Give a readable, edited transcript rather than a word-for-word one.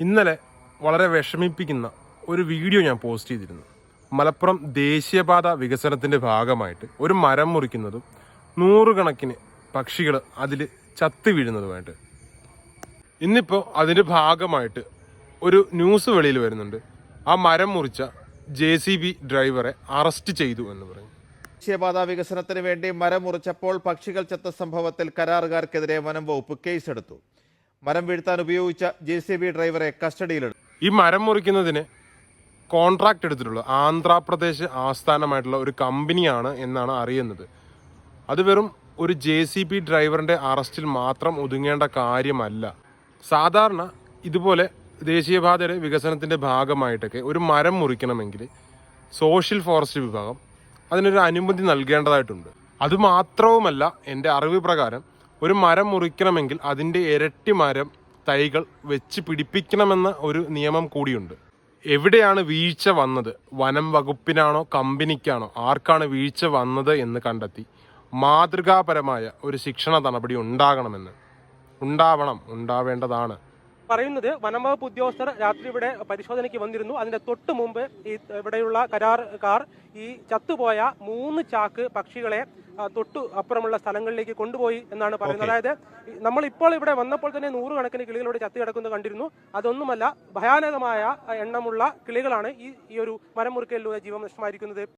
ഇന്നലെ വളരെ വിഷമിപ്പിക്കുന്ന ഒരു വീഡിയോ ഞാൻ പോസ്റ്റ് ചെയ്തിരുന്നു. മലപ്പുറം ദേശീയപാത വികസനത്തിൻ്റെ ഭാഗമായിട്ട് ഒരു മരം മുറിക്കുന്നതും നൂറുകണക്കിന് പക്ഷികൾ അതിൽ ചത്തു വീഴുന്നതുമായിട്ട്. ഇന്നിപ്പോൾ അതിൻ്റെ ഭാഗമായിട്ട് ഒരു ന്യൂസ് വെളിയിൽ വരുന്നുണ്ട്. ആ മരം മുറിച്ച JCB ഡ്രൈവറെ അറസ്റ്റ് ചെയ്തു എന്ന് പറയും. ദേശീയപാത വികസനത്തിന് വേണ്ടി മരം മുറിച്ചപ്പോൾ പക്ഷികൾ ചത്ത സംഭവത്തിൽ കരാറുകാർക്കെതിരെ വനം വകുപ്പ് കേസെടുത്തു. മരം വീഴ്ത്താൻ ഉപയോഗിച്ച JCB ഡ്രൈവറെ കസ്റ്റഡിയിലെടുത്തു. ഈ മരം മുറിക്കുന്നതിന് കോൺട്രാക്ട് എടുത്തിട്ടുള്ള ആന്ധ്രാപ്രദേശ് ആസ്ഥാനമായിട്ടുള്ള ഒരു കമ്പനിയാണ് എന്നാണ് അറിയുന്നത്. അത് വെറും ഒരു JCB ഡ്രൈവറിൻ്റെ അറസ്റ്റിൽ മാത്രം ഒതുങ്ങേണ്ട കാര്യമല്ല. സാധാരണ ഇതുപോലെ ദേശീയപാതയുടെ വികസനത്തിൻ്റെ ഭാഗമായിട്ടൊക്കെ ഒരു മരം മുറിക്കണമെങ്കിൽ സോഷ്യൽ ഫോറസ്റ്റ് വിഭാഗം അതിനൊരു അനുമതി നൽകേണ്ടതായിട്ടുണ്ട്. അതുമാത്രവുമല്ല, എൻ്റെ അറിവ് പ്രകാരം ഒരു മരം മുറിക്കണമെങ്കിൽ അതിൻ്റെ ഇരട്ടി മരം തൈകൾ വെച്ച് പിടിപ്പിക്കണമെന്ന ഒരു നിയമം കൂടിയുണ്ട്. എവിടെയാണ് വീഴ്ച വന്നത്, വനം വകുപ്പിനാണോ കമ്പനിക്കാണോ, ആർക്കാണ് വീഴ്ച വന്നത് എന്ന് കണ്ടെത്തി മാതൃകാപരമായ ഒരു ശിക്ഷണ നടപടി ഉണ്ടാവേണ്ടതാണ് പറയുന്നത്. വനംവകുപ്പ് ഉദ്യോഗസ്ഥർ രാത്രി ഇവിടെ പരിശോധനയ്ക്ക് വന്നിരുന്നു. അതിന്റെ തൊട്ട് മുമ്പ് ഇവിടെയുള്ള കരാറുകാർ ഈ ചത്തുപോയ 3 ചാക്ക് പക്ഷികളെ തൊട്ടു അപ്പുറമുള്ള സ്ഥലങ്ങളിലേക്ക് കൊണ്ടുപോയി എന്നാണ് പറയുന്നത്. അതായത് നമ്മൾ ഇപ്പോൾ ഇവിടെ വന്നപ്പോൾ തന്നെ 100 കണക്കിന് കിളികളോട് ചത്തു കിടക്കുന്നത് കണ്ടിരുന്നു. അതൊന്നുമല്ല, ഭയാനകമായ എണ്ണമുള്ള കിളികളാണ് ഈ ഒരു മരം മുറിക്കലിലൂടെ ജീവൻ നഷ്ടമായിരിക്കുന്നത്.